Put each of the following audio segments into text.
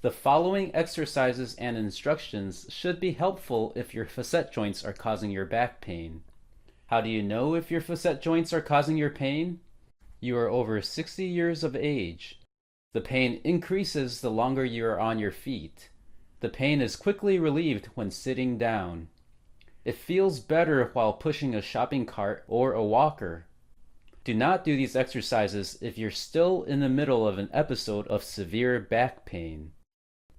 The following exercises and instructions should be helpful if your facet joints are causing your back pain. How do you know if your facet joints are causing your pain? You are over 60 years of age. The pain increases the longer you are on your feet. The pain is quickly relieved when sitting down. It feels better while pushing a shopping cart or a walker. Do not do these exercises if you're still in the middle of an episode of severe back pain.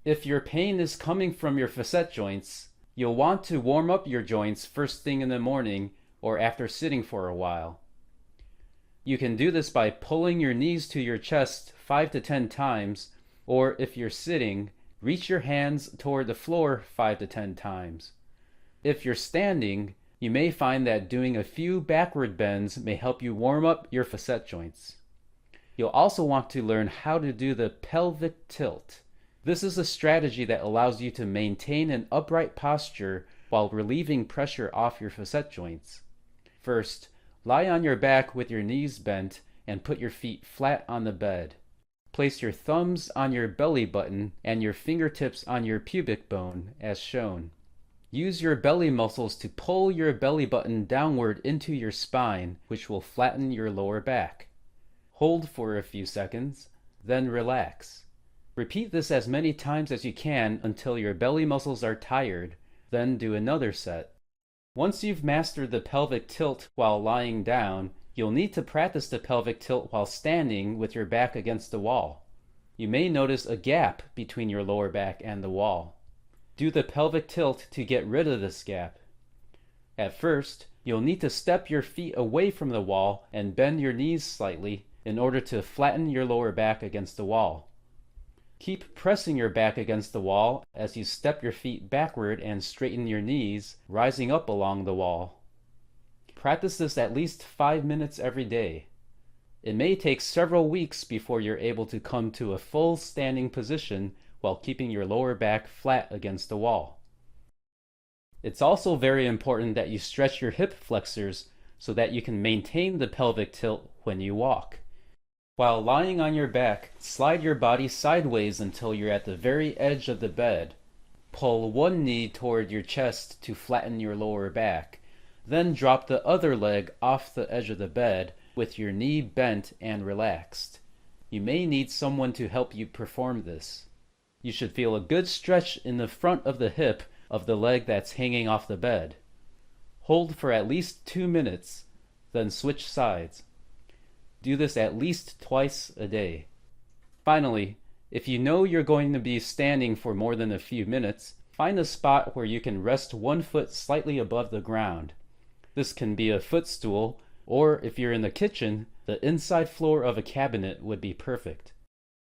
If your pain is coming from your facet joints, you'll want to warm up your joints first thing in the morning or after sitting for a while. You can do this by pulling your knees to your chest 5 to 10 times, or if you're sitting, reach your hands toward the floor 5 to 10 times. If you're standing, you may find that doing a few backward bends may help you warm up your facet joints. You'll also want to learn how to do the pelvic tilt. This is a strategy that allows you to maintain an upright posture while relieving pressure off your facet joints. First, lie on your back with your knees bent and put your feet flat on the bed. Place your thumbs on your belly button and your fingertips on your pubic bone, as shown. Use your belly muscles to pull your belly button downward into your spine, which will flatten your lower back. Hold for a few seconds, then relax. Repeat this as many times as you can until your belly muscles are tired, then do another set. Once you've mastered the pelvic tilt while lying down, you'll need to practice the pelvic tilt while standing with your back against the wall. You may notice a gap between your lower back and the wall. Do the pelvic tilt to get rid of this gap. At first, you'll need to step your feet away from the wall and bend your knees slightly in order to flatten your lower back against the wall. Keep pressing your back against the wall as you step your feet backward and straighten your knees, rising up along the wall. Practice this at least 5 minutes every day. It may take several weeks before you're able to come to a full standing position while keeping your lower back flat against the wall. It's also very important that you stretch your hip flexors so that you can maintain the pelvic tilt when you walk. While lying on your back, slide your body sideways until you're at the very edge of the bed. Pull one knee toward your chest to flatten your lower back. Then drop the other leg off the edge of the bed with your knee bent and relaxed. You may need someone to help you perform this. You should feel a good stretch in the front of the hip of the leg that's hanging off the bed. Hold for at least 2 minutes, then switch sides. Do this at least twice a day. Finally, if you know you're going to be standing for more than a few minutes, find a spot where you can rest one foot slightly above the ground. This can be a footstool, or if you're in the kitchen, the inside floor of a cabinet would be perfect.